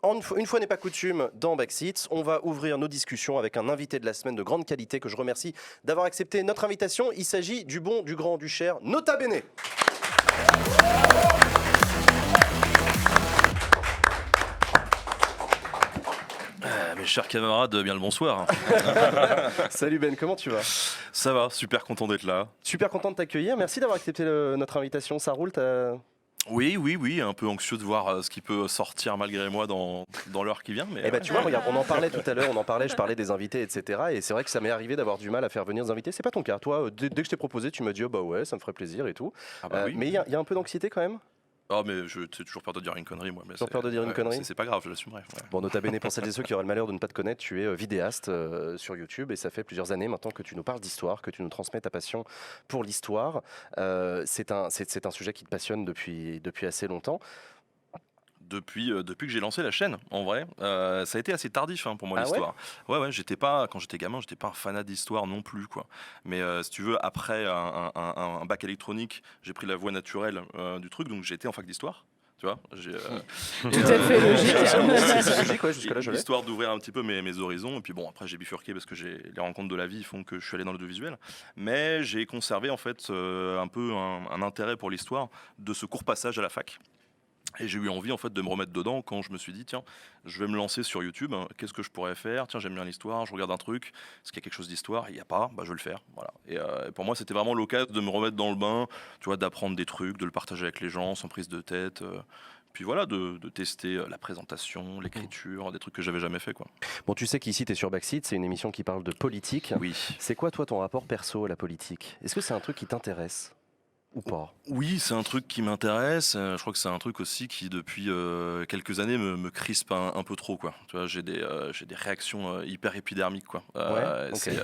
Une fois n'est pas coutume, dans Backseat, on va ouvrir nos discussions avec un invité de la semaine de grande qualité que je remercie d'avoir accepté notre invitation. Il s'agit du bon, du grand, du cher Nota Bene. Mes chers camarades, bien le bonsoir. Salut Ben, comment tu vas? Ça va, super content d'être là. Super content de t'accueillir, merci d'avoir accepté notre invitation. Ça roule Oui, un peu anxieux de voir ce qui peut sortir malgré moi dans l'heure qui vient. Mais Eh ben, tu vois, regarde, on en parlait tout à l'heure, je parlais des invités, etc. Et c'est vrai que ça m'est arrivé d'avoir du mal à faire venir des invités. C'est pas ton cas. Toi, dès que je t'ai proposé, tu m'as dit, oh, bah ouais, ça me ferait plaisir et tout. Ah bah oui. Mais il y a un peu d'anxiété quand même. Oh, mais j'ai toujours peur de dire une connerie, moi. Toujours peur de dire une connerie. C'est pas grave, je l'assumerai. Ouais. Bon, Nota Bene, pour celles et ceux qui auraient le malheur de ne pas te connaître, tu es vidéaste sur YouTube et ça fait plusieurs années maintenant que tu nous parles d'histoire, que tu nous transmets ta passion pour l'histoire. C'est un sujet qui te passionne depuis assez longtemps. Depuis que j'ai lancé la chaîne, en vrai, ça a été assez tardif pour moi l'histoire. Ouais, Ouais, quand j'étais gamin, j'étais pas un fanat d'histoire non plus, quoi. Mais si tu veux, après un bac électronique, j'ai pris la voie naturelle du truc, donc j'ai été en fac d'histoire. Tu vois, tout à fait logique. C'est logique, ouais, jusque-là, je l'ai. Histoire d'ouvrir un petit peu mes horizons. Et puis bon, après j'ai bifurqué parce que les rencontres de la vie font que je suis allé dans l'audiovisuel. Mais j'ai conservé en fait un peu un intérêt pour l'histoire de ce court passage à la fac. Et j'ai eu envie en fait de me remettre dedans quand je me suis dit tiens, je vais me lancer sur YouTube, qu'est-ce que je pourrais faire? Tiens, j'aime bien l'histoire, je regarde un truc, est-ce qu'il y a quelque chose d'histoire? Il n'y a pas, bah je vais le faire. Voilà. Et pour moi c'était vraiment l'occasion de me remettre dans le bain, tu vois, d'apprendre des trucs, de le partager avec les gens sans prise de tête. Puis voilà, de tester la présentation, l'écriture, des trucs que j'avais jamais fait, quoi. Bon, tu sais qu'ici tu es sur Backseat, c'est une émission qui parle de politique. Oui. C'est quoi toi ton rapport perso à la politique? Est-ce que c'est un truc qui t'intéresse? Ou pas? Oui, c'est un truc qui m'intéresse. Je crois que c'est un truc aussi qui, depuis quelques années, me crispe un peu trop, quoi. Tu vois, j'ai des réactions hyper épidermiques, quoi. Ouais, okay.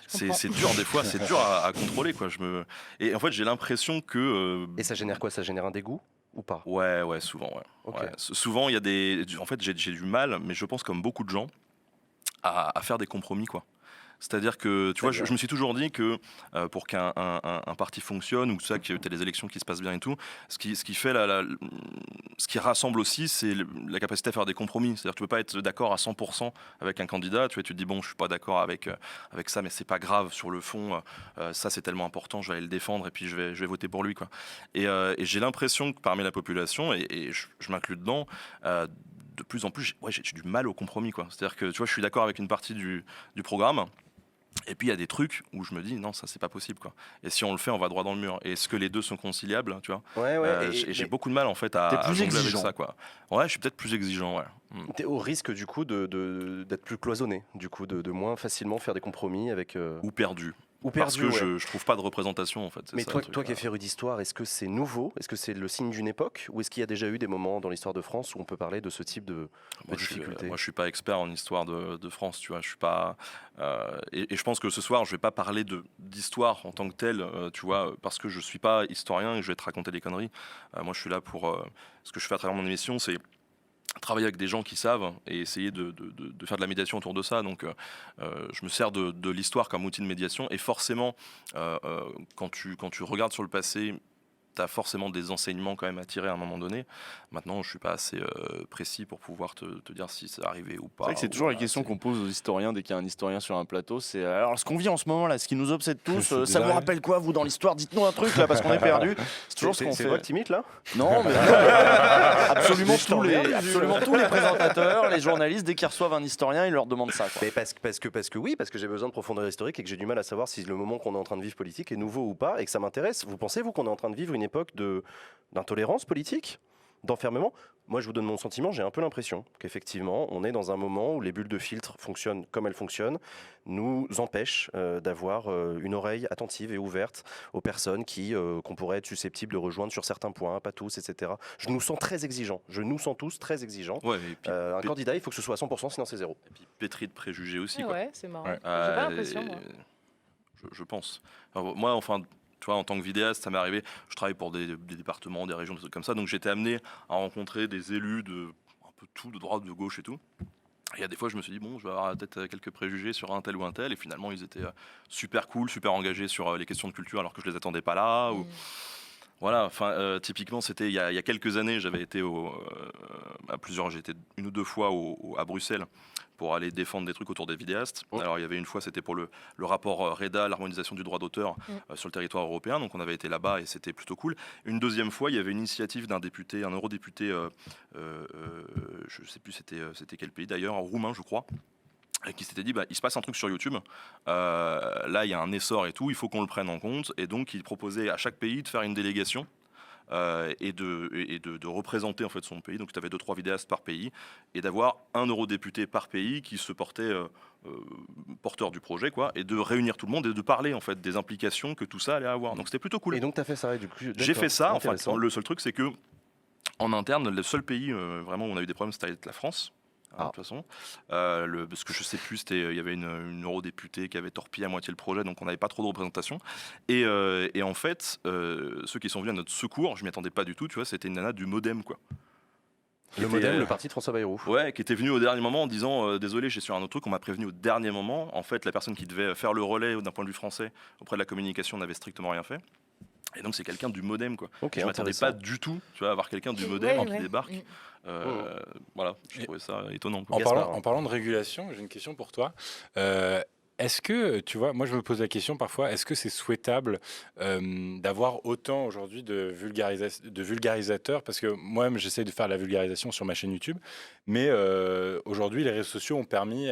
C'est dur des fois, c'est dur à contrôler, quoi. Et en fait, j'ai l'impression que. Et ça génère quoi? Ça génère un dégoût ou pas? Ouais, souvent, ouais. Okay. Ouais. Souvent, il y a des. En fait, j'ai du mal, mais je pense comme beaucoup de gens, à faire des compromis, quoi. C'est-à-dire que, tu vois, je me suis toujours dit que pour qu'un parti fonctionne, ou ça, que tu as des élections qui se passent bien et tout, ce qui fait ce qui rassemble aussi, c'est la capacité à faire des compromis. C'est-à-dire que tu ne peux pas être d'accord à 100% avec un candidat. Tu vois, tu te dis, bon, je ne suis pas d'accord avec ça, mais c'est pas grave sur le fond. Ça, c'est tellement important, je vais aller le défendre et puis je vais voter pour lui, quoi. Et j'ai l'impression que parmi la population, et je m'inclus dedans, de plus en plus, j'ai du mal au compromis, quoi. C'est-à-dire que, tu vois, je suis d'accord avec une partie du programme. Et puis il y a des trucs où je me dis non, ça c'est pas possible, quoi. Et si on le fait, on va droit dans le mur. Et est-ce que les deux sont conciliables, tu vois? Ouais. Et j'ai beaucoup de mal en fait à jongler avec ça, quoi. Ouais, je suis peut-être plus exigeant, ouais. T'es au risque du coup d'être plus cloisonné, du coup de moins facilement faire des compromis avec. Ou perdu. Parce que je trouve pas de représentation en fait. Mais toi qui es féru d'histoire, est-ce que c'est nouveau? Est-ce que c'est le signe d'une époque? Ou est-ce qu'il y a déjà eu des moments dans l'histoire de France où on peut parler de ce type de difficulté? Moi je suis pas expert en histoire de France, tu vois. Je suis pas. Et je pense que ce soir je vais pas parler d'histoire en tant que telle, tu vois, parce que je suis pas historien et je vais te raconter des conneries. Moi je suis là pour. Ce que je fais à travers mon émission, c'est travailler avec des gens qui savent et essayer de faire de la médiation autour de ça. Donc je me sers de l'histoire comme outil de médiation et forcément quand tu regardes sur le passé, tu as forcément des enseignements quand même à tirer à un moment donné. Maintenant, je suis pas assez précis pour pouvoir te dire si c'est arrivé ou pas. C'est vrai que c'est toujours la question qu'on pose aux historiens dès qu'il y a un historien sur un plateau. C'est alors ce qu'on vit en ce moment là, ce qui nous obsède tous. Ça vous rappelle quoi vous dans l'histoire? Dites-nous un truc là parce qu'on est perdu. C'est toujours ce qu'on fait. C'est toi que t'imites là? Non, mais absolument tous les présentateurs, les journalistes, dès qu'ils reçoivent un historien, ils leur demandent ça, quoi. Mais parce que j'ai besoin de profondeur historique et que j'ai du mal à savoir si le moment qu'on est en train de vivre politique est nouveau ou pas et que ça m'intéresse. Vous pensez vous qu'on est en train de vivre une époque d'intolérance politique, d'enfermement? Moi, je vous donne mon sentiment, j'ai un peu l'impression qu'effectivement, on est dans un moment où les bulles de filtre fonctionnent comme elles fonctionnent, nous empêchent d'avoir une oreille attentive et ouverte aux personnes qu'on pourrait être susceptibles de rejoindre sur certains points, pas tous, etc. Je nous sens très exigeants, je nous sens tous très exigeants. Ouais, et puis, un candidat, il faut que ce soit à 100%, sinon c'est zéro. Et puis pétri de préjugés aussi, quoi. Ouais, c'est marrant. Ouais. J'ai pas l'impression, moi. Je pense. Alors, moi, enfin, tu vois, en tant que vidéaste, ça m'est arrivé. Je travaille pour des départements, des régions, des trucs comme ça. Donc j'étais amené à rencontrer des élus de un peu tout, de droite, de gauche et tout. Et il y a des fois, je me suis dit, bon, je vais avoir peut-être quelques préjugés sur un tel ou un tel. Et finalement, ils étaient super cool, super engagés sur les questions de culture alors que je les attendais pas là. Ou... Voilà, enfin, typiquement, c'était il y a quelques années, j'avais été j'ai été une ou deux fois à Bruxelles pour aller défendre des trucs autour des vidéastes. Alors il y avait une fois, c'était pour le rapport REDA, l'harmonisation du droit d'auteur sur le territoire européen, donc on avait été là-bas et c'était plutôt cool. Une deuxième fois, il y avait une initiative d'un député, un eurodéputé, je ne sais plus c'était quel pays d'ailleurs, roumain je crois, et qui s'était dit il se passe un truc sur YouTube, là il y a un essor et tout, il faut qu'on le prenne en compte, et donc il proposait à chaque pays de faire une délégation et de représenter en fait son pays. Donc tu avais 2-3 vidéastes par pays et d'avoir un eurodéputé par pays qui se portait porteur du projet, quoi, et de réunir tout le monde et de parler en fait des implications que tout ça allait avoir. Donc c'était plutôt cool. Et donc tu as fait ça, du coup. J'ai fait ça. Enfin, Intéressant. le seul truc c'est que en interne, le seul pays vraiment où on a eu des problèmes, c'était la France. De toute façon, parce que je sais plus, il y avait une eurodéputée qui avait torpillé à moitié le projet, donc on n'avait pas trop de représentation. Et en fait, ceux qui sont venus à notre secours, je m'y attendais pas du tout, tu vois, c'était une nana du MoDem, quoi. Le MoDem, le parti de François Bayrou. Ouais, qui était venu au dernier moment en disant désolé, j'ai sur un autre truc, on m'a prévenu au dernier moment. En fait, la personne qui devait faire le relais d'un point de vue français auprès de la communication n'avait strictement rien fait. Et donc c'est quelqu'un du MoDem, quoi. Okay, je m'attendais pas du tout, tu vois, à avoir quelqu'un du MoDem qui débarque. Voilà, je trouvais ça étonnant, quoi. En parlant de régulation, j'ai une question pour toi. Est-ce que, tu vois, moi je me pose la question parfois, est-ce que c'est souhaitable d'avoir autant aujourd'hui de vulgarisateurs? Parce que moi-même j'essaie de faire la vulgarisation sur ma chaîne YouTube, mais aujourd'hui les réseaux sociaux ont permis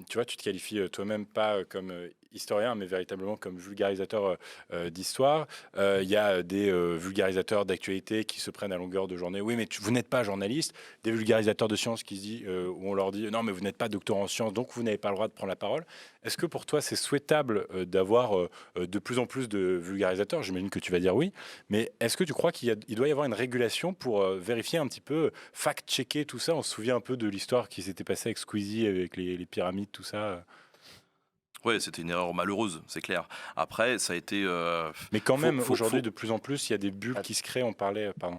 tu vois, tu te qualifies toi-même pas comme historien, mais véritablement comme vulgarisateur d'histoire. Il y a des vulgarisateurs d'actualité qui se prennent à longueur de journée. Oui, mais vous n'êtes pas journaliste. Des vulgarisateurs de sciences qui se disent, où on leur dit non, mais vous n'êtes pas doctorant en sciences, donc vous n'avez pas le droit de prendre la parole. Est-ce que pour toi c'est souhaitable d'avoir de plus en plus de vulgarisateurs? J'imagine que tu vas dire oui, mais est-ce que tu crois qu'il doit y avoir une régulation pour vérifier un petit peu, fact-checker tout ça? On se souvient un peu de l'histoire qui s'était passée avec Squeezie, avec les pyramides, tout ça. Ouais, c'était une erreur malheureuse, c'est clair. Après, ça a été. Mais quand même, aujourd'hui, de plus en plus, il y a des bulles qui se créent. On parlait, pardon.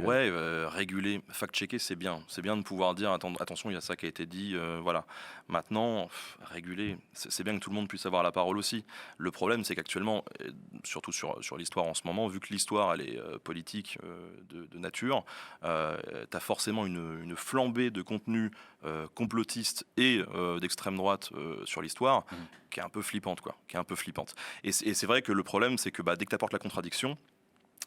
Ouais, réguler, fact-checker, c'est bien. C'est bien de pouvoir dire attention, il y a ça qui a été dit. Voilà. Maintenant, réguler, c'est bien que tout le monde puisse avoir la parole aussi. Le problème, c'est qu'actuellement, surtout sur l'histoire en ce moment, vu que l'histoire elle est politique de nature, tu as forcément une flambée de contenu complotiste et d'extrême droite sur l'histoire qui est un peu flippante, quoi. Qui est un peu flippante. Et c'est vrai que le problème, c'est que dès que tu apportes la contradiction,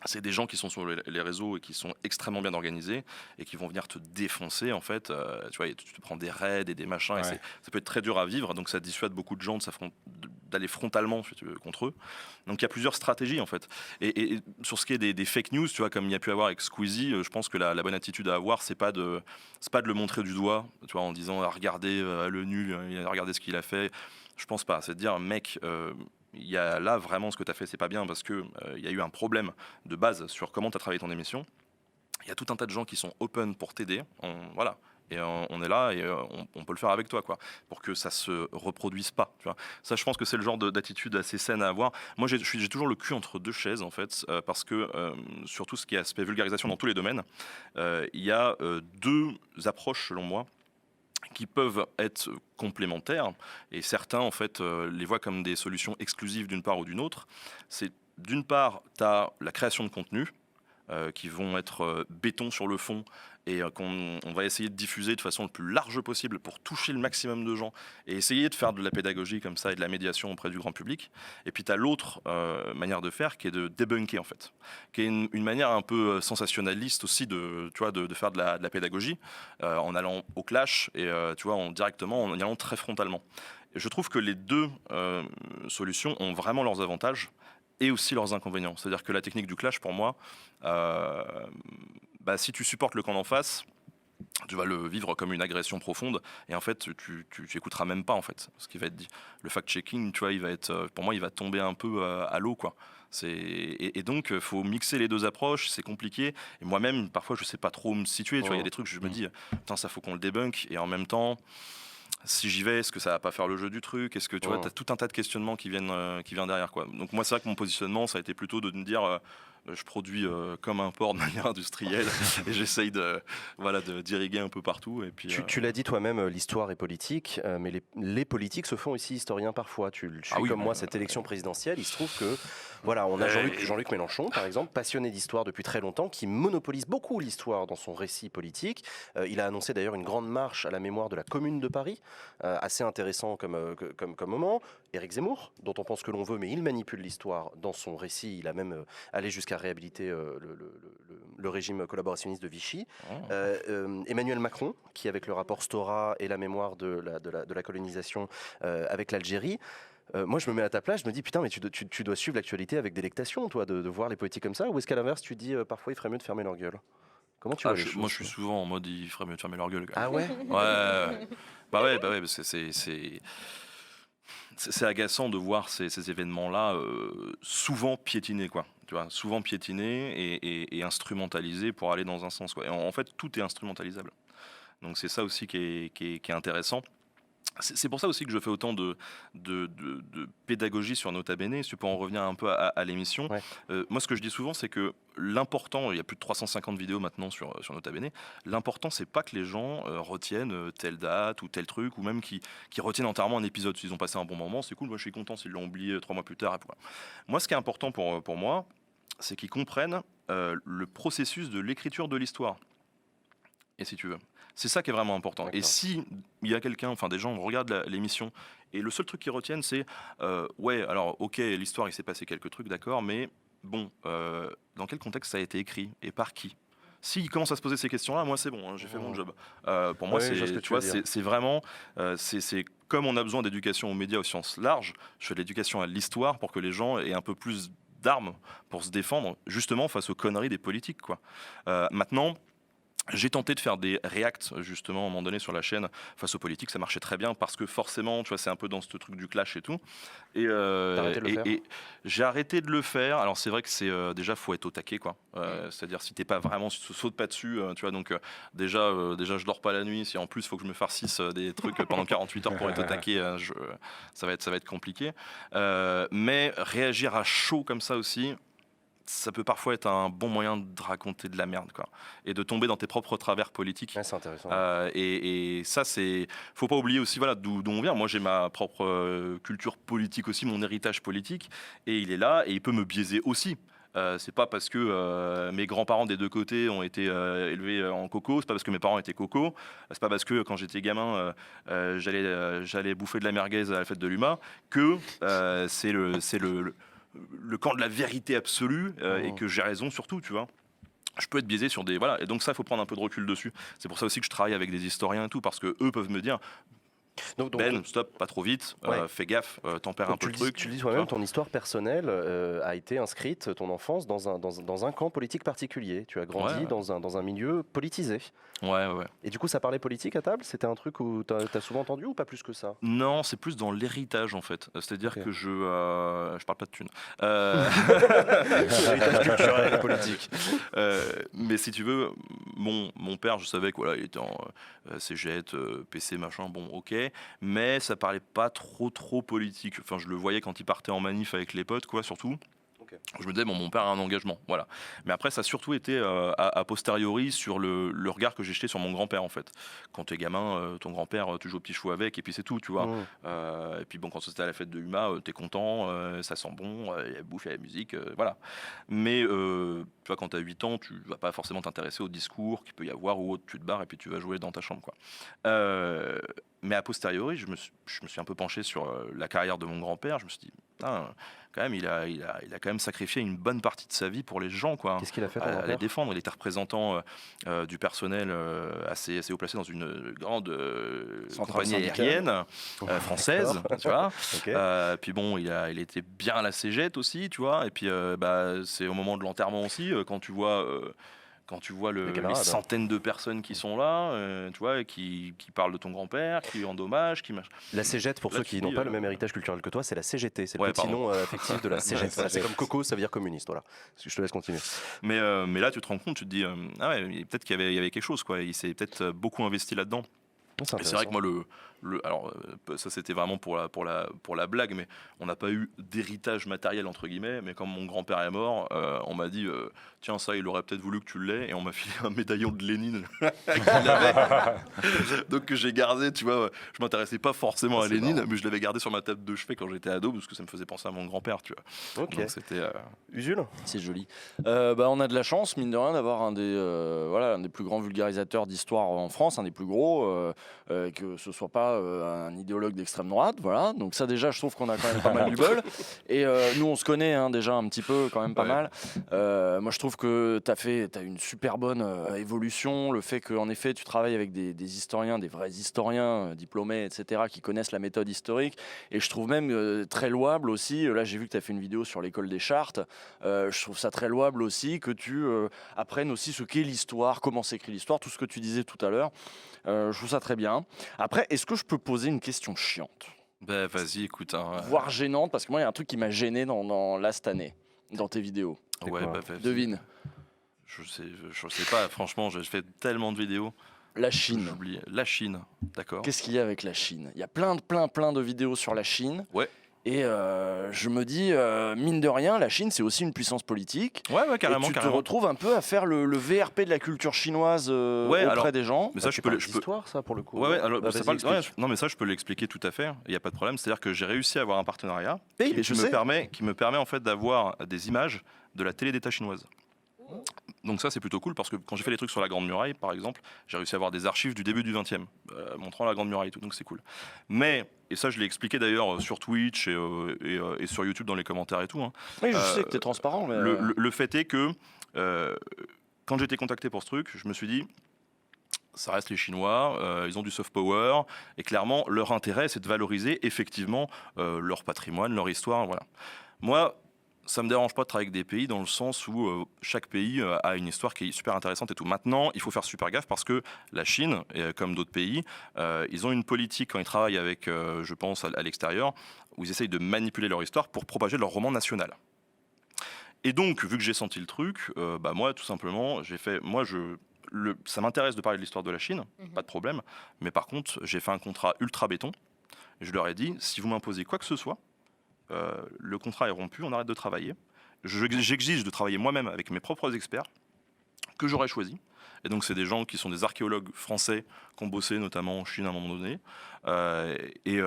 c'est des gens qui sont sur les réseaux et qui sont extrêmement bien organisés et qui vont venir te défoncer en fait. Tu vois, tu te prends des raids et des machins, et ça peut être très dur à vivre, donc ça dissuade beaucoup de gens d'aller frontalement contre eux. Donc il y a plusieurs stratégies en fait. Et sur ce qui est des fake news, tu vois, comme il y a pu avoir avec Squeezie, je pense que la bonne attitude à avoir, c'est pas de le montrer du doigt, tu vois, en disant regardez le nul, regardez ce qu'il a fait. Je pense pas. C'est de dire mec. Il y a là vraiment ce que tu as fait, c'est pas bien parce que il y a eu un problème de base sur comment tu as travaillé ton émission. Il y a tout un tas de gens qui sont open pour t'aider. Voilà. Et on est là et on peut le faire avec toi, quoi, pour que ça se reproduise pas. Tu vois. Ça, je pense que c'est le genre d'attitude assez saine à avoir. Moi, j'ai toujours le cul entre deux chaises, en fait, parce que sur tout ce qui est aspect vulgarisation dans tous les domaines, il y a deux approches, selon moi, qui peuvent être complémentaires, et certains en fait les voient comme des solutions exclusives d'une part ou d'une autre. C'est d'une part, tu as la création de contenu qui vont être béton sur le fond et qu'on va essayer de diffuser de façon le plus large possible pour toucher le maximum de gens et essayer de faire de la pédagogie comme ça et de la médiation auprès du grand public. Et puis tu as l'autre manière de faire qui est de débunker en fait, qui est une manière un peu sensationnaliste aussi de faire de la pédagogie en allant au clash et tu vois, directement en y allant très frontalement. Et je trouve que les deux solutions ont vraiment leurs avantages et aussi leurs inconvénients. C'est-à-dire que la technique du clash, pour moi, si tu supportes le camp d'en face, tu vas le vivre comme une agression profonde et en fait tu écouteras même pas en fait ce qui va être dit. Le fact-checking, tu vois, pour moi il va tomber un peu à l'eau, quoi. Et donc faut mixer les deux approches, c'est compliqué. Et moi-même parfois je sais pas trop me situer. Tu vois, il y a des trucs je me dis putain, ça faut qu'on le débunk, et en même temps, si j'y vais, est-ce que ça va pas faire le jeu du truc? Est-ce que tu vois, t'as tout un tas de questionnements qui viennent derrière, quoi. Donc moi, c'est vrai que mon positionnement, ça a été plutôt de me dire je produis comme un porc de manière industrielle et j'essaye d'irriguer un peu partout. Et puis, tu l'as dit toi-même, l'histoire est politique, mais les politiques se font aussi historiens parfois. Tu suis comme moi, cette élection présidentielle, il se trouve que voilà, on a Jean-Luc Mélenchon, par exemple, passionné d'histoire depuis très longtemps, qui monopolise beaucoup l'histoire dans son récit politique. Il a annoncé d'ailleurs une grande marche à la mémoire de la Commune de Paris, assez intéressant comme moment. Éric Zemmour, dont on pense que l'on veut, mais il manipule l'histoire dans son récit. Il a même allé jusqu'à réhabiliter le régime collaborationniste de Vichy. Emmanuel Macron, qui avec le rapport Stora et la mémoire de la colonisation avec l'Algérie. Moi, je me mets à ta place, je me dis, putain, mais tu dois suivre l'actualité avec délectation, toi, de voir les politiques comme ça, ou est-ce qu'à l'inverse, tu dis, parfois, il ferait mieux de fermer leur gueule? Comment tu vois les choses? Moi, je suis souvent en mode, il ferait mieux de fermer leur gueule. Quand même. Ah ouais? Ouais. Bah ouais, parce que c'est agaçant de voir ces événements-là souvent piétinés, quoi. Tu vois, souvent piétinés et instrumentalisés pour aller dans un sens, quoi. Et en fait, tout est instrumentalisable. Donc c'est ça aussi qui est intéressant. C'est pour ça aussi que je fais autant de pédagogie sur Nota Bene, si tu peux en revenir un peu à l'émission. Ouais. Moi, ce que je dis souvent, c'est que l'important, il y a plus de 350 vidéos maintenant sur Nota Bene, l'important, c'est pas que les gens retiennent telle date ou tel truc, ou même qui retiennent entièrement un épisode. S'ils ont passé un bon moment, c'est cool, moi je suis content s'ils l'ont oublié 3 mois plus tard. Moi, ce qui est important pour moi, c'est qu'ils comprennent le processus de l'écriture de l'histoire. Et si tu veux. C'est ça qui est vraiment important. D'accord. Et si il y a quelqu'un, enfin des gens regardent l'émission et le seul truc qu'ils retiennent, c'est ouais, alors ok, l'histoire il s'est passé quelques trucs, d'accord, mais bon, dans quel contexte ça a été écrit et par qui? S'ils commencent à se poser ces questions-là, moi c'est bon, hein, j'ai fait mon job. Pour moi, c'est vraiment, c'est comme on a besoin d'éducation aux médias au sens large, je fais de l'éducation à l'histoire pour que les gens aient un peu plus d'armes pour se défendre, justement face aux conneries des politiques, quoi. Maintenant. J'ai tenté de faire des reacts justement à un moment donné sur la chaîne face aux politiques, ça marchait très bien parce que forcément, tu vois, c'est un peu dans ce truc du clash et tout. Et j'ai arrêté de le faire. Alors c'est vrai que c'est déjà faut être au taquet, quoi. C'est-à-dire si t'es pas vraiment saute pas dessus, tu vois. Donc déjà je dors pas la nuit. Si en plus faut que je me farcisse des trucs pendant 48 heures pour être au taquet, ça va être compliqué. Mais réagir à chaud comme ça aussi. Ça peut parfois être un bon moyen de raconter de la merde, quoi, et de tomber dans tes propres travers politiques. Ouais, c'est intéressant. Et ça, faut pas oublier aussi, voilà, d'où on vient. Moi, j'ai ma propre culture politique aussi, mon héritage politique, et il est là, et il peut me biaiser aussi. C'est pas parce que mes grands-parents des deux côtés ont été élevés en coco, c'est pas parce que mes parents étaient coco, c'est pas parce que quand j'étais gamin j'allais bouffer de la merguez à la fête de l'UMA que c'est le camp de la vérité absolue et que j'ai raison surtout, tu vois. Je peux être biaisé sur des... Voilà, et donc ça, il faut prendre un peu de recul dessus. C'est pour ça aussi que je travaille avec des historiens et tout, parce que eux peuvent me dire... Donc, stop, pas trop vite, fais gaffe, tempère un peu le truc. Tu le dis toi-même, ton histoire personnelle a été inscrite, ton enfance, dans un camp politique particulier. Tu as grandi dans un milieu politisé. Ouais. Et du coup, ça parlait politique à table? C'était un truc où tu as souvent entendu ou pas plus que ça? Non, c'est plus dans l'héritage en fait. C'est-à-dire que je parle pas de thunes. L'héritage culturel et politique. Mais si tu veux, mon père, je savais qu'il était en cégette, PC, machin, bon, ok. Mais ça parlait pas trop politique. Enfin, je le voyais quand il partait en manif avec les potes, quoi, surtout. Okay. Je me disais, mon père a un engagement, voilà. Mais après, ça a surtout été a posteriori sur le regard que j'ai jeté sur mon grand-père, en fait. Quand t'es gamin, ton grand-père, tu joues au petit chou avec, et puis c'est tout, tu vois. Et puis bon, quand c'était à la fête de Huma, t'es content, ça sent bon, il y a la bouffe, il y a la musique, voilà. Mais tu vois, quand t'as 8 ans, tu vas pas forcément t'intéresser au discours qu'il peut y avoir, ou autre, tu te barres, et puis tu vas jouer dans ta chambre, quoi. Mais a posteriori, je me suis un peu penché sur la carrière de mon grand-père. Je me suis dit, putain, quand même, il a quand même sacrifié une bonne partie de sa vie pour les gens, quoi. Qu'est-ce qu'il a fait à les défendre. Il était représentant du personnel assez haut placé dans une grande compagnie aérienne française, tu vois. Okay. Puis bon, il était bien à la cégette aussi, tu vois. Et puis c'est au moment de l'enterrement aussi, quand tu vois les centaines de personnes qui sont là, tu vois, qui parlent de ton grand-père, qui endommagent, qui... La cégette, pour ceux qui n'ont pas le même héritage culturel que toi, c'est la CGT, c'est le petit nom affectif de la cégette. Voilà, c'est comme Coco, ça veut dire communiste, voilà. Je te laisse continuer. Mais là, tu te rends compte, tu te dis, peut-être qu'il y avait quelque chose, quoi. Il s'est peut-être beaucoup investi là-dedans. Et c'est vrai que moi, alors ça c'était vraiment pour la blague, mais on n'a pas eu d'héritage matériel entre guillemets. Mais quand mon grand-père est mort, on m'a dit tiens, ça il aurait peut-être voulu que tu l'aies, et on m'a filé un médaillon de Lénine qu'il avait. Donc que j'ai gardé, tu vois. Je m'intéressais pas forcément à Lénine, mais je l'avais gardé sur ma table de chevet quand j'étais ado parce que ça me faisait penser à mon grand-père, tu vois. Ok. Donc c'était Usul. C'est joli. On a de la chance, mine de rien, d'avoir un des plus grands vulgarisateurs d'histoire en France, un des plus gros, que ce soit pas un idéologue d'extrême droite, voilà. Donc ça déjà, je trouve qu'on a quand même pas mal du bol. Et nous, on se connaît déjà un petit peu, quand même pas mal. Moi, je trouve que t'as une super bonne évolution. Le fait qu'en effet, tu travailles avec des historiens, des vrais historiens diplômés, etc., qui connaissent la méthode historique. Et je trouve même très louable aussi. Là, j'ai vu que tu as fait une vidéo sur l'école des chartes. Je trouve ça très louable aussi que tu apprennes aussi ce qu'est l'histoire, comment s'écrit l'histoire, tout ce que tu disais tout à l'heure. Je trouve ça très bien. Après, est-ce que je peux poser une question chiante ? Ben vas-y, écoute. Voire gênante, parce que moi, il y a un truc qui m'a gêné dans là cette année, dans tes vidéos. Ouais, bah, vas-y. Devine. Je sais pas, franchement, je fais tellement de vidéos. La Chine. J'oublie. La Chine, d'accord. Qu'est-ce qu'il y a avec la Chine ? Il y a plein de vidéos sur la Chine. Ouais. Et je me dis, mine de rien, la Chine, c'est aussi une puissance politique. Ouais, carrément. Et tu te retrouves un peu à faire le VRP de la culture chinoise auprès des gens. Mais ça, je peux. L'histoire, ça, pour le coup. Ouais, alors, Bah, c'est vas-y, pas- explique. non, mais ça, je peux l'expliquer tout à fait. Il n'y a pas de problème. C'est-à-dire que j'ai réussi à avoir un partenariat Oui, mais qui je sais. me permet en fait d'avoir des images de la télé d'État chinoise. Donc ça, c'est plutôt cool parce que quand j'ai fait les trucs sur la Grande Muraille, par exemple, j'ai réussi à avoir des archives du début du 20e, montrant la Grande Muraille et tout, donc c'est cool. Mais, et ça je l'ai expliqué d'ailleurs sur Twitch et sur YouTube dans les commentaires et tout, hein, Oui, je sais que tu es transparent. Mais le fait est que quand j'ai été contacté pour ce truc, je me suis dit, ça reste les Chinois, ils ont du soft power, et clairement, leur intérêt, c'est de valoriser effectivement leur patrimoine, leur histoire, voilà. Moi, ça me dérange pas de travailler avec des pays dans le sens où chaque pays a une histoire qui est super intéressante et tout. Maintenant, il faut faire super gaffe parce que la Chine, comme d'autres pays, ils ont une politique quand ils travaillent avec, je pense, à l'extérieur, où ils essayent de manipuler leur histoire pour propager leur roman national. Et donc, vu que j'ai senti le truc, moi, tout simplement, j'ai fait, ça m'intéresse de parler de l'histoire de la Chine, pas de problème. Mais par contre, j'ai fait un contrat ultra béton. Et je leur ai dit, si vous m'imposez quoi que ce soit, le contrat est rompu, on arrête de travailler. J'exige de travailler moi-même avec mes propres experts que j'aurais choisis. Et donc, c'est des gens qui sont des archéologues français qui ont bossé notamment en Chine à un moment donné. Oui,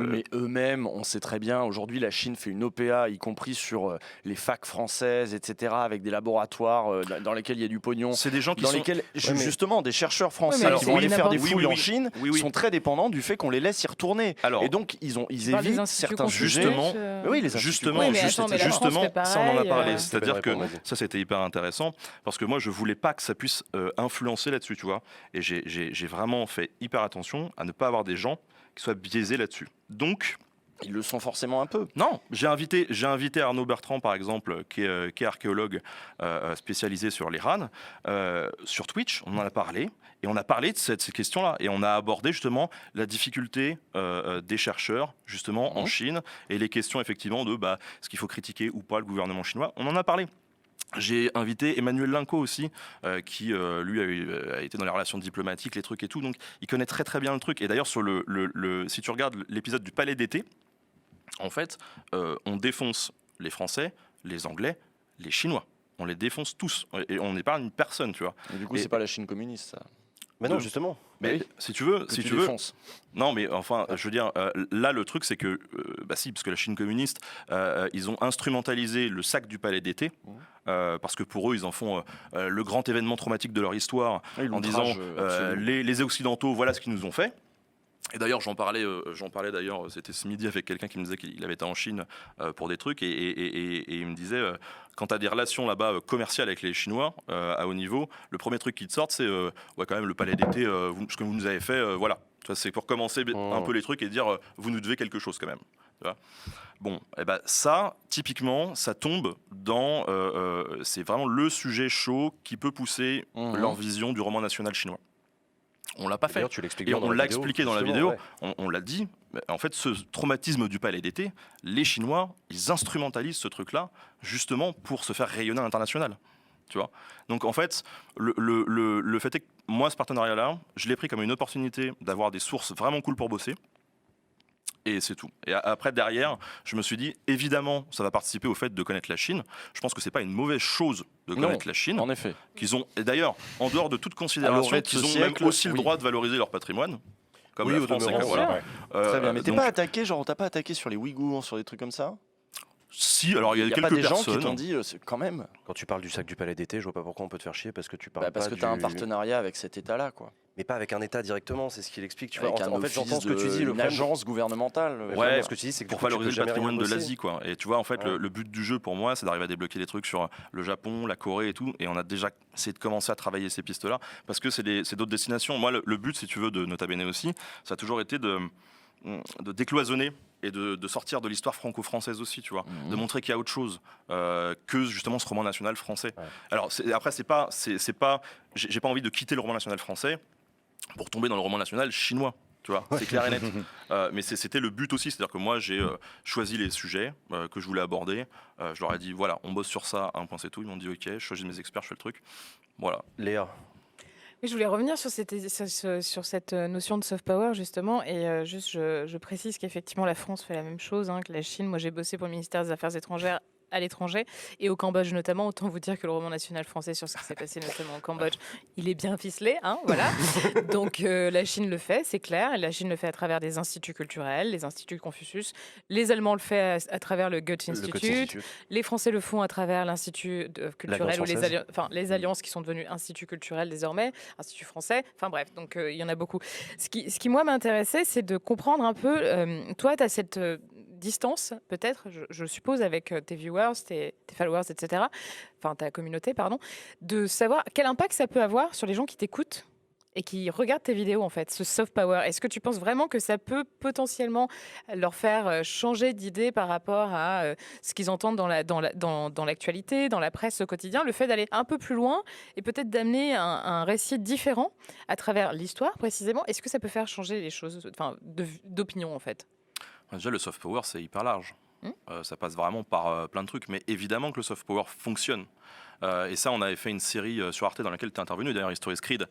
mais eux-mêmes, on sait très bien, aujourd'hui, la Chine fait une OPA, y compris sur les facs françaises, etc., avec des laboratoires dans lesquels il y a du pognon. C'est des gens qui dans sont... lesquels, justement, des chercheurs français mais qui vont aller faire des n'importe- fouilles en Chine Oui. sont très dépendants du fait qu'on les laisse y retourner. Alors, Et donc, ils parles des évitent instituts certains Confucius, sujets. justement, Mais oui, les Justement, Oui, mais attends, mais la France justement, fait ça on en a pareil, parlé. euh. C'est-à-dire que Vas-y. ça c'était hyper intéressant parce que moi je voulais pas que ça puisse influencer là-dessus, tu vois. Et j'ai vraiment fait hyper attention à ne pas avoir des gens qui soient biaisés là-dessus. Donc Ils le sont forcément un peu. non, j'ai invité Arnaud Bertrand par exemple, qui est archéologue spécialisé sur l'Iran, sur Twitch. On en a parlé. Et on a parlé de ces questions-là. Et on a abordé justement la difficulté des chercheurs, justement, en Chine, et les questions, effectivement, de est-ce qu'il faut critiquer ou pas le gouvernement chinois. On en a parlé. J'ai invité Emmanuel Linco aussi, qui lui a été dans les relations diplomatiques, les trucs et tout. Donc, il connaît très très bien le truc. Et d'ailleurs, sur si tu regardes l'épisode du Palais d'été, en fait, on défonce les Français, les Anglais, les Chinois. On les défonce tous. Et on n'épargne personne, tu vois. Et du coup, Et- c'est pas la Chine communiste, ça. Mais non, justement. Mais oui. si tu veux, Que si tu tu veux, défonces. non, mais enfin, je veux dire, là, le truc, c'est que, si, parce que la Chine communiste, ils ont instrumentalisé le sac du Palais d'été, parce que pour eux, ils en font le grand événement traumatique de leur histoire, Oui, en disant l'outrage, absolu. les Occidentaux, voilà ce qu'ils nous ont fait. Et d'ailleurs, j'en parlais d'ailleurs, c'était ce midi avec quelqu'un qui me disait qu'il avait été en Chine pour des trucs, et il me disait, quand tu as des relations là-bas commerciales avec les Chinois à haut niveau, le premier truc qui te sort, c'est quand même le Palais d'été, ce que vous nous avez fait, voilà. Tu vois, c'est pour commencer un peu les trucs et dire, vous nous devez quelque chose quand même. Tu vois. Bon, et ça, typiquement, ça tombe dans, c'est vraiment le sujet chaud qui peut pousser leur vision du roman national chinois. On l'a pas fait. D'ailleurs, tu l'expliques Et bien dans on la l'a vidéo, expliqué dans la justement, vidéo, ouais. on l'a dit. En fait, ce traumatisme du Palais d'été, les Chinois, ils instrumentalisent ce truc-là justement pour se faire rayonner à l'international. Tu vois. Donc en fait, le fait est que moi, ce partenariat-là, je l'ai pris comme une opportunité d'avoir des sources vraiment cool pour bosser. Et c'est tout. Et après, derrière, je me suis dit, évidemment, ça va participer au fait de connaître la Chine. Je pense que c'est pas une mauvaise chose de connaître la Chine. En effet. Qu'ils ont, et d'ailleurs, en dehors de toute considération, qu'ils ont même aussi le droit de valoriser leur patrimoine. Comme Oui, la au France, demeurant, voilà. Très bien. Mais t'as donc, pas attaqué, genre, t'as pas attaqué sur les Ouïghours, sur des trucs comme ça? si, alors il y a Y a quelques pas des gens personnes. qui t'ont dit, c'est quand même. Quand tu parles du sac du Palais d'été, je vois pas pourquoi on peut te faire chier parce que tu parles Parce pas que t'as un du- partenariat avec cet État-là, quoi. Mais pas avec un État directement, c'est ce qu'il explique. Tu vois, Avec un en fait, office j'entends ce que tu dis. une Le problème, agence gouvernementale. le Ouais, problème, ce que tu dis, c'est que pour du coup, tu valoriser peux le jamais rien patrimoine de bosser. l'Asie, quoi. Et tu vois, en fait, Ouais. le but du jeu pour moi, c'est d'arriver à débloquer des trucs sur le Japon, la Corée et tout. Et on a déjà essayé de commencer à travailler ces pistes-là parce que c'est d'autres destinations. Moi, le but, si tu veux, de Nota Bene aussi, ça a toujours été de décloisonner et de sortir de l'histoire franco-française aussi, tu vois, de montrer qu'il y a autre chose que justement ce roman national français. Ouais. Alors après, j'ai pas envie de quitter le roman national français pour tomber dans le roman national chinois. Tu vois, c'est clair et net. Mais c'était le but aussi, c'est-à-dire que moi j'ai choisi les sujets que je voulais aborder. Je leur ai dit voilà, on bosse sur ça, un point c'est tout. Ils m'ont dit ok, je choisis mes experts, je fais le truc. Voilà. Léa, Oui, je voulais revenir sur cette notion de soft power, justement, et juste, je précise qu'effectivement, la France fait la même chose que la Chine. Moi, j'ai bossé pour le ministère des Affaires étrangères à l'étranger et au Cambodge notamment. Autant vous dire que le roman national français sur ce qui s'est passé notamment au Cambodge, il est bien ficelé, voilà. Donc la Chine le fait, c'est clair. Et la Chine le fait à travers des instituts culturels, les instituts Confucius. Les Allemands le font à travers le Goethe le Code Institute. Institute. Les Français le font à travers l'Institut culturel ou française. les alliances qui sont devenues instituts culturels désormais, Institut français. Enfin bref, donc il y en a beaucoup. Ce qui moi m'intéressait, c'est de comprendre un peu. Toi, tu as cette distance, peut-être, je suppose, avec tes viewers, tes followers, etc. Enfin, ta communauté, pardon, de savoir quel impact ça peut avoir sur les gens qui t'écoutent et qui regardent tes vidéos, en fait, ce soft power. Est-ce que tu penses vraiment que ça peut potentiellement leur faire changer d'idée par rapport à ce qu'ils entendent dans l'actualité, dans la presse au quotidien, le fait d'aller un peu plus loin et peut-être d'amener un récit différent à travers l'histoire, précisément? Est-ce que ça peut faire changer les choses, enfin, d'opinion, en fait? Déjà, le soft power, c'est hyper large. Ça passe vraiment par plein de trucs. Mais évidemment que le soft power fonctionne. Et ça, on avait fait une série sur Arte dans laquelle tu es intervenu, d'ailleurs, History Creed,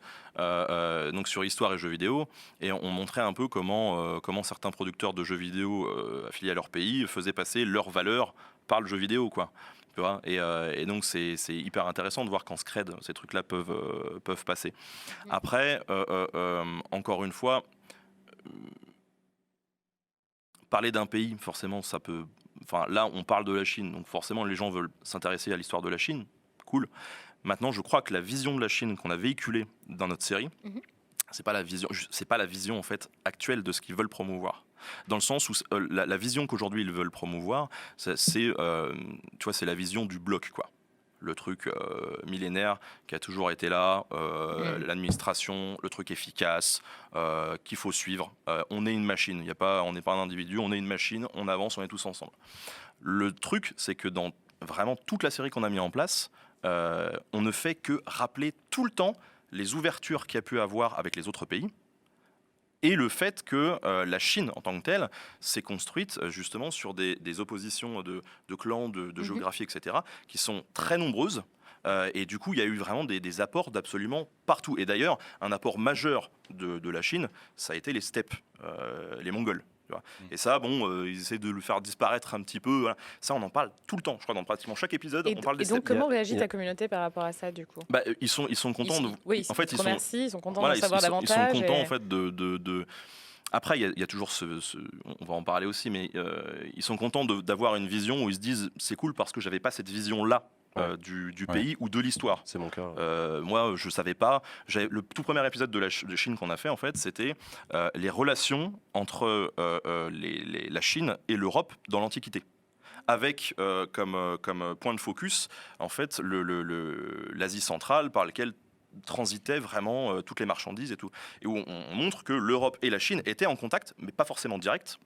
donc sur histoire et jeux vidéo. Et on montrait un peu comment certains producteurs de jeux vidéo affiliés à leur pays faisaient passer leurs valeurs par le jeu vidéo, quoi. Tu vois, et donc c'est hyper intéressant de voir qu'en scred, ces trucs-là peuvent passer. Après, encore une fois, parler d'un pays, forcément, ça peut. Enfin, là, on parle de la Chine, donc forcément, les gens veulent s'intéresser à l'histoire de la Chine. Cool. Maintenant, je crois que la vision de la Chine qu'on a véhiculée dans notre série, c'est pas la vision en fait actuelle de ce qu'ils veulent promouvoir. Dans le sens où la vision qu'aujourd'hui ils veulent promouvoir, tu vois, c'est la vision du bloc, quoi. Le truc millénaire qui a toujours été là, l'administration, le truc efficace, qu'il faut suivre. On est une machine, on n'est pas un individu, on est une machine, on avance, on est tous ensemble. Le truc, c'est que dans vraiment toute la série qu'on a mis en place, on ne fait que rappeler tout le temps les ouvertures qu'il y a pu avoir avec les autres pays. Et le fait que la Chine, en tant que telle, s'est construite justement sur des oppositions de clans, de géographie, etc., qui sont très nombreuses. Et du coup, il y a eu vraiment des apports d'absolument partout. Et d'ailleurs, un apport majeur de la Chine, ça a été les steppes, les Mongols. Tu vois. Et ça, bon, ils essaient de le faire disparaître un petit peu. Voilà. Ça, on en parle tout le temps. Je crois dans pratiquement chaque épisode, on parle des Et donc, steppes. comment réagit ta communauté par rapport à ça, du coup? Bah, ils sont contents de. Oui, En fait, ils te remercient, ils sont contents voilà, d'en savoir davantage. Ils sont contents et- en fait de. Après, il y a toujours on va en parler aussi, mais ils sont contents d'avoir une vision où ils se disent c'est cool parce que j'avais pas cette vision-là du pays ou de l'histoire. C'est mon cas. Moi, je savais pas. Le tout premier épisode de Chine qu'on a fait, en fait, c'était les relations entre la Chine et l'Europe dans l'Antiquité. Avec comme point de focus, en fait, l'Asie centrale par lequel transitaient vraiment toutes les marchandises et tout. Et où on montre que l'Europe et la Chine étaient en contact, mais pas forcément direct,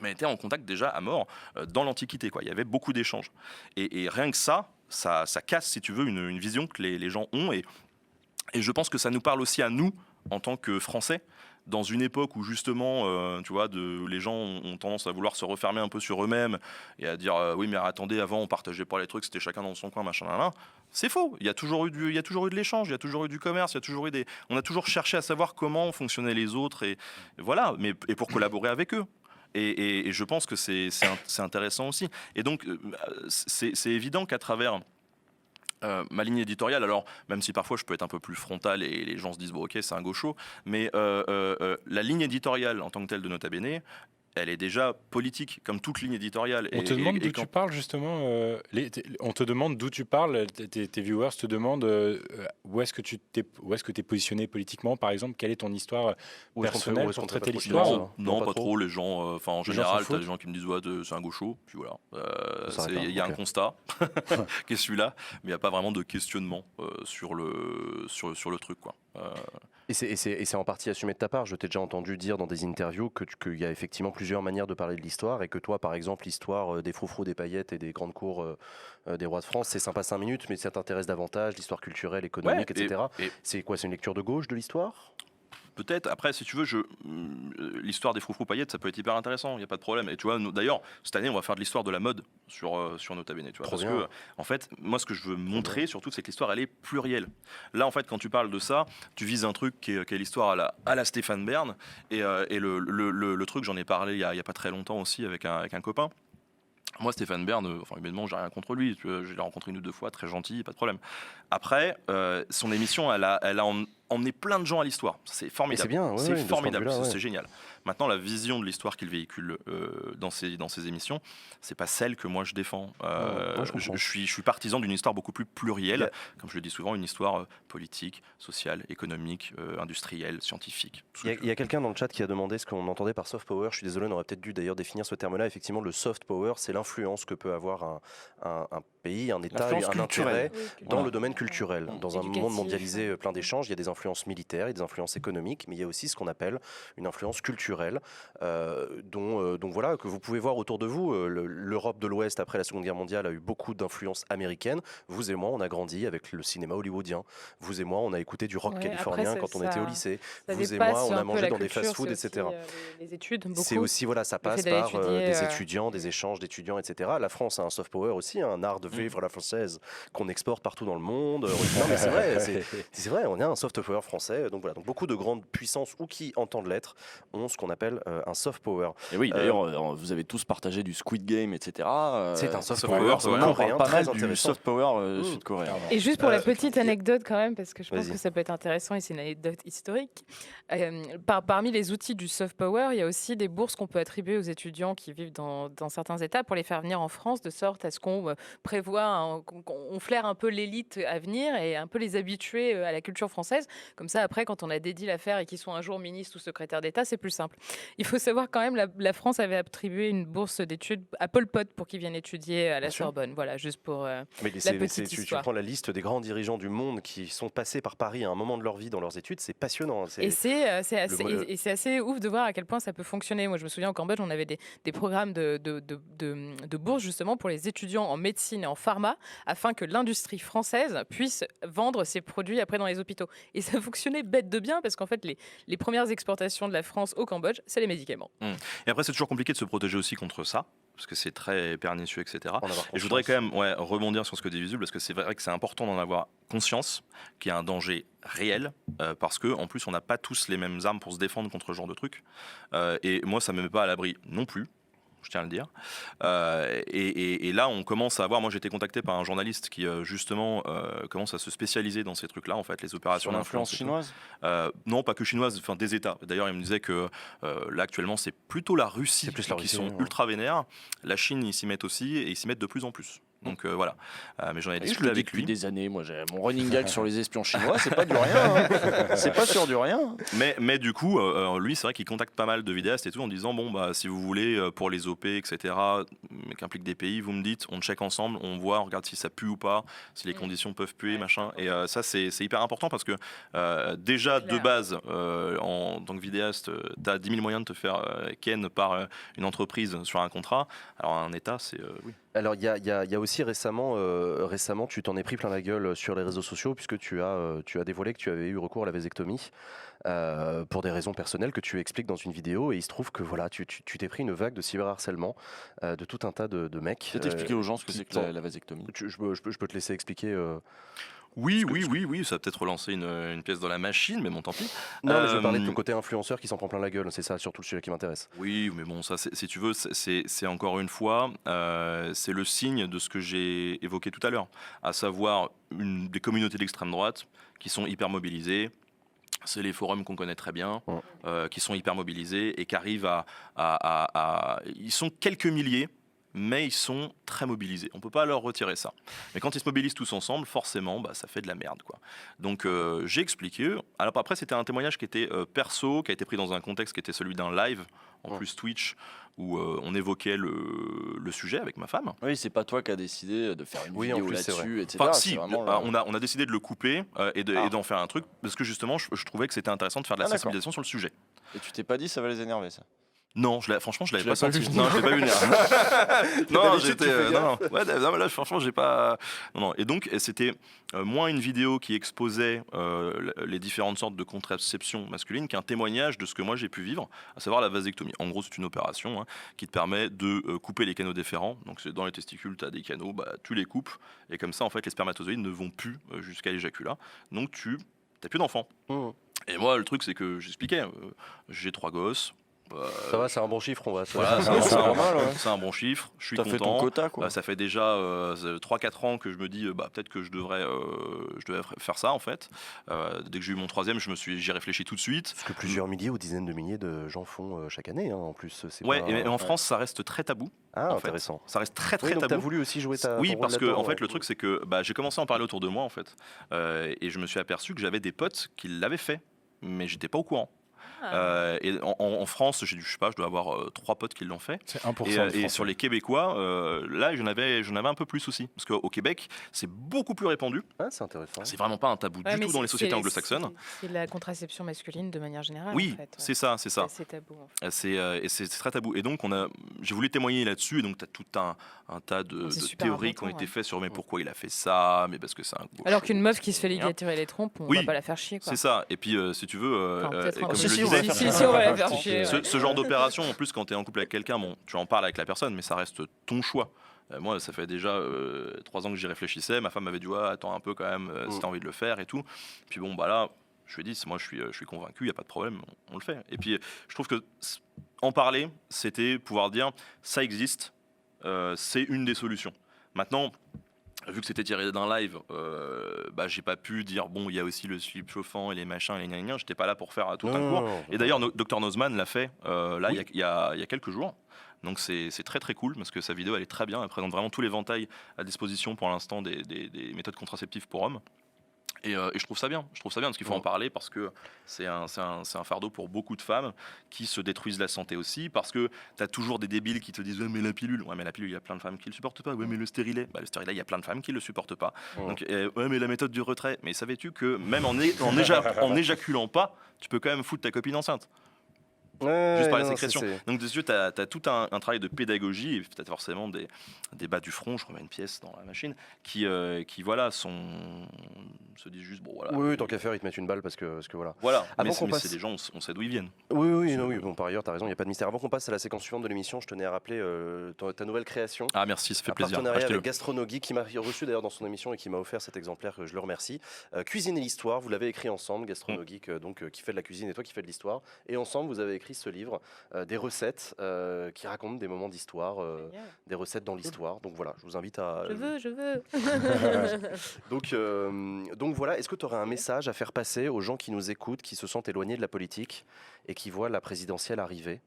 mais étaient en contact déjà à mort dans l'Antiquité, quoi. Il y avait beaucoup d'échanges. Et rien que ça casse, si tu veux, une vision que les gens ont. Et je pense que ça nous parle aussi à nous, en tant que Français, dans une époque où justement, tu vois, les gens ont tendance à vouloir se refermer un peu sur eux-mêmes et à dire oui, mais attendez, avant on partageait pas les trucs, c'était chacun dans son coin, machin, là. C'est faux. Il y a toujours eu de l'échange, il y a toujours eu du commerce, on a toujours cherché à savoir comment fonctionnaient les autres et voilà, et pour collaborer avec eux. Et je pense que c'est intéressant aussi. Et donc, c'est évident qu'à travers ma ligne éditoriale, alors même si parfois je peux être un peu plus frontal et les gens se disent bon ok c'est un gaucho, mais la ligne éditoriale en tant que telle de Nota Bene, elle est déjà politique comme toute ligne éditoriale. On te demande d'où tu parles justement. On te demande d'où tu parles. Tes viewers te demandent où est-ce que tu es positionné politiquement, par exemple. Quelle est ton histoire personnelle pour traiter l'histoire? Non, pas trop. Les gens, en général, t'as des gens qui me disent ouais, c'est un gaucho. Puis voilà. Il y a un constat qui est celui-là, mais il n'y a pas vraiment de questionnement sur le truc, quoi. Et c'est en partie assumé de ta part. Je t'ai déjà entendu dire dans des interviews qu'il y a effectivement plusieurs manières de parler de l'histoire et que toi, par exemple, l'histoire des froufrous, des paillettes et des grandes cours des rois de France, c'est sympa 5 minutes, mais ça t'intéresse davantage, l'histoire culturelle, économique, etc. C'est quoi, c'est une lecture de gauche de l'histoire ? Peut-être. Après, si tu veux, l'histoire des froufrous paillettes, ça peut être hyper intéressant. Il n'y a pas de problème. Et tu vois, d'ailleurs, cette année, on va faire de l'histoire de la mode sur Nota Bene. Tu vois, parce que, en fait, moi, ce que je veux montrer, surtout, c'est que l'histoire, elle est plurielle. Là, en fait, quand tu parles de ça, tu vises un truc qui est l'histoire à la Stéphane Bern. Et le truc, j'en ai parlé il y a pas très longtemps aussi avec un copain. Moi, Stéphane Bern, humainement, j'ai rien contre lui. Je l'ai rencontré 1 ou 2 fois, très gentil, pas de problème. Après, son émission, elle a emmené plein de gens à l'histoire. C'est formidable. C'est bien, c'est formidable, c'est génial. Maintenant, la vision de l'histoire qu'il véhicule dans ses émissions, c'est pas celle que moi je défends. Je suis partisan d'une histoire beaucoup plus plurielle, comme je le dis souvent, une histoire politique, sociale, économique, industrielle, scientifique. Il y a quelqu'un dans le chat qui a demandé ce qu'on entendait par soft power. Je suis désolé, on aurait peut-être dû d'ailleurs définir ce terme-là. Effectivement, le soft power, c'est l'influence que peut avoir un pays, un État, un intérêt dans le domaine culturel. Dans un monde mondialisé plein d'échanges, il y a des influences militaires, il y a des influences économiques, mais il y a aussi ce qu'on appelle une influence culturelle, dont voilà, que vous pouvez voir autour de vous. L'Europe de l'Ouest, après la Seconde Guerre mondiale, a eu beaucoup d'influences américaines. Vous et moi, on a grandi avec le cinéma hollywoodien. Vous et moi, on a écouté du rock californien quand on était au lycée. Vous et moi, on a mangé dans des fast-foods, etc. Les études, beaucoup. C'est aussi, voilà, ça passe par des étudiants, des échanges d'étudiants, etc. La France a un soft power aussi, un art de vivre à la française qu'on exporte partout dans le monde. Non, mais c'est vrai, on a un soft power français. Donc voilà, donc beaucoup de grandes puissances ou qui entendent l'être ont ce qu'on appelle un soft power. Et oui, d'ailleurs, vous avez tous partagé du Squid Game, etc. C'est un soft power, on parle pas mal du soft power sud-coréen. Et juste pour la petite anecdote quand même, parce que je pense que ça peut être intéressant et c'est une anecdote historique. Parmi les outils du soft power, il y a aussi des bourses qu'on peut attribuer aux étudiants qui vivent dans certains États pour les faire venir en France, de sorte à ce qu'on prévoit, qu'on flaire un peu l'élite à venir et un peu les habituer à la culture française. Comme ça, après, quand on a dédié l'affaire et qu'ils sont un jour ministres ou secrétaires d'État, c'est plus simple. Il faut savoir quand même, la France avait attribué une bourse d'études à Pol Pot pour qu'il vienne étudier à la Sorbonne. Voilà, juste pour la petite histoire. Tu prends la liste des grands dirigeants du monde qui sont passés par Paris à un moment de leur vie dans leurs études, c'est passionnant. Et c'est assez ouf de voir à quel point ça peut fonctionner. Moi, je me souviens, au Cambodge, on avait des programmes de bourse justement pour les étudiants en médecine et en pharma, afin que l'industrie française puisse vendre ses produits après dans les hôpitaux. Et ça fonctionnait bête de bien, parce qu'en fait, les premières exportations de la France au Cambodge, c'est les médicaments. Et après, c'est toujours compliqué de se protéger aussi contre ça, parce que c'est très pernicieux, etc. Et je voudrais quand même rebondir sur ce que dit Visual, parce que c'est vrai que c'est important d'en avoir conscience qu'il y a un danger réel, parce qu'en plus, on n'a pas tous les mêmes armes pour se défendre contre ce genre de trucs. Et moi, ça ne me met pas à l'abri non plus. Je tiens à le dire. Et là, on commence à voir. Moi, j'ai été contacté par un journaliste qui, justement, commence à se spécialiser dans ces trucs-là, en fait, les opérations d'influence chinoise. Non, pas que chinoise, enfin des États. D'ailleurs, il me disait que là, actuellement, c'est plutôt la Russie qui sont ultra vénères. La Chine, ils s'y mettent aussi, et ils s'y mettent de plus en plus. Donc voilà, mais j'en ai discuté avec lui. Depuis des années, moi j'ai mon running gag sur les espions chinois, c'est pas du rien, c'est pas sur du rien. Mais du coup, lui c'est vrai qu'il contacte pas mal de vidéastes et tout en disant bon bah si vous voulez pour les OP etc. qui impliquent des pays, vous me dites, on check ensemble, on voit, on regarde si ça pue ou pas, si les conditions peuvent puer, machin. Et ça c'est hyper important parce que déjà de base en tant que vidéaste, t'as 10 000 moyens de te faire ken par une entreprise sur un contrat. Alors un État c'est oui. Alors, il y a aussi récemment, tu t'en es pris plein la gueule sur les réseaux sociaux puisque tu as dévoilé que tu avais eu recours à la vasectomie pour des raisons personnelles que tu expliques dans une vidéo. Et il se trouve que voilà, tu t'es pris une vague de cyberharcèlement de tout un tas de mecs. Peut-être expliquer aux gens ce que qui c'est que t'en- la vasectomie. je peux te laisser expliquer. Oui, ça va peut-être relancer une pièce dans la machine, mais bon, tant pis. Non, mais je veux parler de ton Euh, côté influenceur qui s'en prend plein la gueule. C'est ça surtout le sujet qui m'intéresse. Oui, mais bon, ça, si tu veux, c'est encore une fois, c'est le signe de ce que j'ai évoqué tout à l'heure, à savoir des communautés d'extrême droite qui sont hyper mobilisées. C'est les forums qu'on connaît très bien, qui sont hyper mobilisés et qui arrivent Ils sont quelques milliers, mais ils sont très mobilisés. On ne peut pas leur retirer ça. Mais quand ils se mobilisent tous ensemble, forcément, ça fait de la merde, quoi. Donc j'ai expliqué. Alors après, c'était un témoignage qui était perso, qui a été pris dans un contexte qui était celui d'un live, en plus Twitch, où on évoquait le sujet avec ma femme. Oui, c'est pas toi qui as décidé de faire une Oui, en vidéo plus, c'est là-dessus, etc. Enfin, C'est si, vraiment on a décidé de le couper et d'en faire un truc, parce que justement, je trouvais que c'était intéressant de faire de la Ah, d'accord. sensibilisation sur le sujet. Et tu t'es pas dit ça va les énerver, ça? Non, franchement, je l'avais Tu pas l'as pas senti. vu Non, je l'ai pas vu venir. non, D'habitude, j'étais. tu fais Non. Ouais, non, mais là, franchement, j'ai pas. Non. Et donc, c'était moins une vidéo qui exposait les différentes sortes de contraception masculine qu'un témoignage de ce que moi j'ai pu vivre, à savoir la vasectomie. En gros, c'est une opération qui te permet de couper les canaux déférents. Donc, c'est dans les testicules, tu as des canaux, tu les coupes. Et comme ça, en fait, les spermatozoïdes ne vont plus jusqu'à l'éjaculat. Donc, tu n'as plus d'enfants. Et moi, le truc, c'est que j'expliquais, j'ai 3 gosses. Ça va, c'est un bon chiffre. On va. Voilà, c'est pas mal, ouais. c'est un bon chiffre, je suis T'as fait ton content. quota, quoi. Ça fait déjà 3-4 ans que je me dis peut-être que je devrais faire ça en fait. Dès que j'ai eu mon 3e, j'y ai réfléchi tout de suite. Ce que plusieurs milliers ou dizaines de milliers de gens font chaque année. En plus, c'est Ouais, pas... et en France, ça reste très tabou. Ah, en fait. intéressant. Ça reste très Oui, donc t'as tabou. voulu aussi jouer ta. Oui, ton parce rôle que là-dedans, en fait, ouais. le truc, c'est que j'ai commencé à en parler autour de moi en fait, et je me suis aperçu que j'avais des potes qui l'avaient fait, mais j'étais pas au courant. Et en France, je sais pas, je dois avoir 3 potes qui l'ont fait. C'est 1% Et, de et Français. sur les Québécois, là, j'en avais un peu plus aussi. Parce qu'au Québec, c'est beaucoup plus répandu. Ah, c'est intéressant. C'est vraiment pas un tabou Ouais, du mais tout dans les c'est- sociétés c'est- anglo-saxonnes. C'est la contraception masculine de manière générale. Oui, en fait, ouais. c'est ça. C'est tabou. En fait. C'est très tabou. Et donc, j'ai voulu témoigner là-dessus. Et donc, tu as tout un tas de C'est super théories qui ont important, été ouais. faites sur mais pourquoi il a fait ça, mais parce que c'est un gauche. Alors qu'une meuf qui se fait ligaturer les trompes, on Oui, va pas la faire chier. Quoi. C'est ça. Et puis, si tu veux, Enfin, peut-être un comme peu. je le Si, on disais, va faire Si, ça. si, on va la faire chier. ouais. ce genre d'opération, en plus, quand tu es en couple avec quelqu'un, bon, tu en parles avec la personne, mais ça reste ton choix. Moi, ça fait déjà 3 ans que j'y réfléchissais. Ma femme m'avait dit attends un peu quand même, si tu as envie de le faire et tout. Puis bon, là, je lui ai dit moi, je suis convaincu, il n'y a pas de problème, on le fait. Et puis, je trouve que en parler, c'était pouvoir dire ça existe, c'est une des solutions. Maintenant, vu que c'était tiré d'un live, j'ai pas pu dire bon, il y a aussi le slip chauffant et les machins, et les gna gna. J'étais pas là pour faire tout un cours. Et d'ailleurs, Dr Nozman l'a fait là, il y a quelques jours. Donc c'est très très cool parce que sa vidéo elle est très bien. Elle présente vraiment tous les ventails à disposition pour l'instant des méthodes contraceptives pour hommes. Et je trouve ça bien. Je trouve ça bien parce qu'il faut en parler parce que c'est un fardeau pour beaucoup de femmes qui se détruisent la santé aussi parce que tu as toujours des débiles qui te disent ouais, mais la pilule, il y a plein de femmes qui le supportent pas. Ouais, mais le stérilet, le stérilet, il y a plein de femmes qui le supportent pas. Donc ouais, mais la méthode du retrait. Mais savais-tu que même en éjaculant pas, tu peux quand même foutre ta copine enceinte. Juste par les sécrétions. Donc dessus, tu as tout un travail de pédagogie et peut-être forcément des bas du front, je remets une pièce dans la machine, qui voilà, se disent juste bon voilà. Oui, tant qu'à faire, ils te mettent une balle parce que voilà. Voilà, Avant mais qu'on passe- c'est des gens, on sait d'où ils viennent. Oui, bon, par ailleurs, tu as raison, il n'y a pas de mystère. Avant qu'on passe à la séquence suivante de l'émission, je tenais à rappeler ta nouvelle création. Ah merci, ça fait Un plaisir. partenariat Achetez-le. avec Gastronogeek qui m'a reçu d'ailleurs dans son émission et qui m'a offert cet exemplaire, je le remercie. Cuisine et l'histoire, vous l'avez écrit ensemble, Gastronogeek qui fait de la cuisine et toi qui fais de l'histoire. Et ensemble, vous avez écrit ce livre, des recettes qui racontent des moments d'histoire, Génial. des recettes dans l'histoire. Donc voilà, je vous invite à... Je veux. Donc voilà, est-ce que tu aurais un message à faire passer aux gens qui nous écoutent, qui se sentent éloignés de la politique et qui voient la présidentielle arriver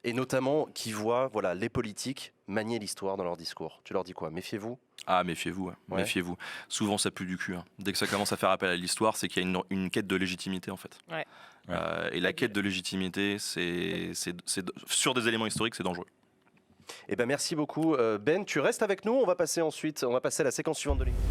et notamment qui voient les politiques manier l'histoire dans leur discours? Tu leur dis quoi? Méfiez-vous. Ah méfiez-vous, Ouais. méfiez-vous. Souvent ça pue du cul. Dès que ça commence à faire appel à l'histoire, c'est qu'il y a une quête de légitimité en fait. Ouais. Et la quête de légitimité, c'est sur des éléments historiques, c'est dangereux. Eh ben merci beaucoup Ben, tu restes avec nous. On va passer à la séquence suivante de l'émission.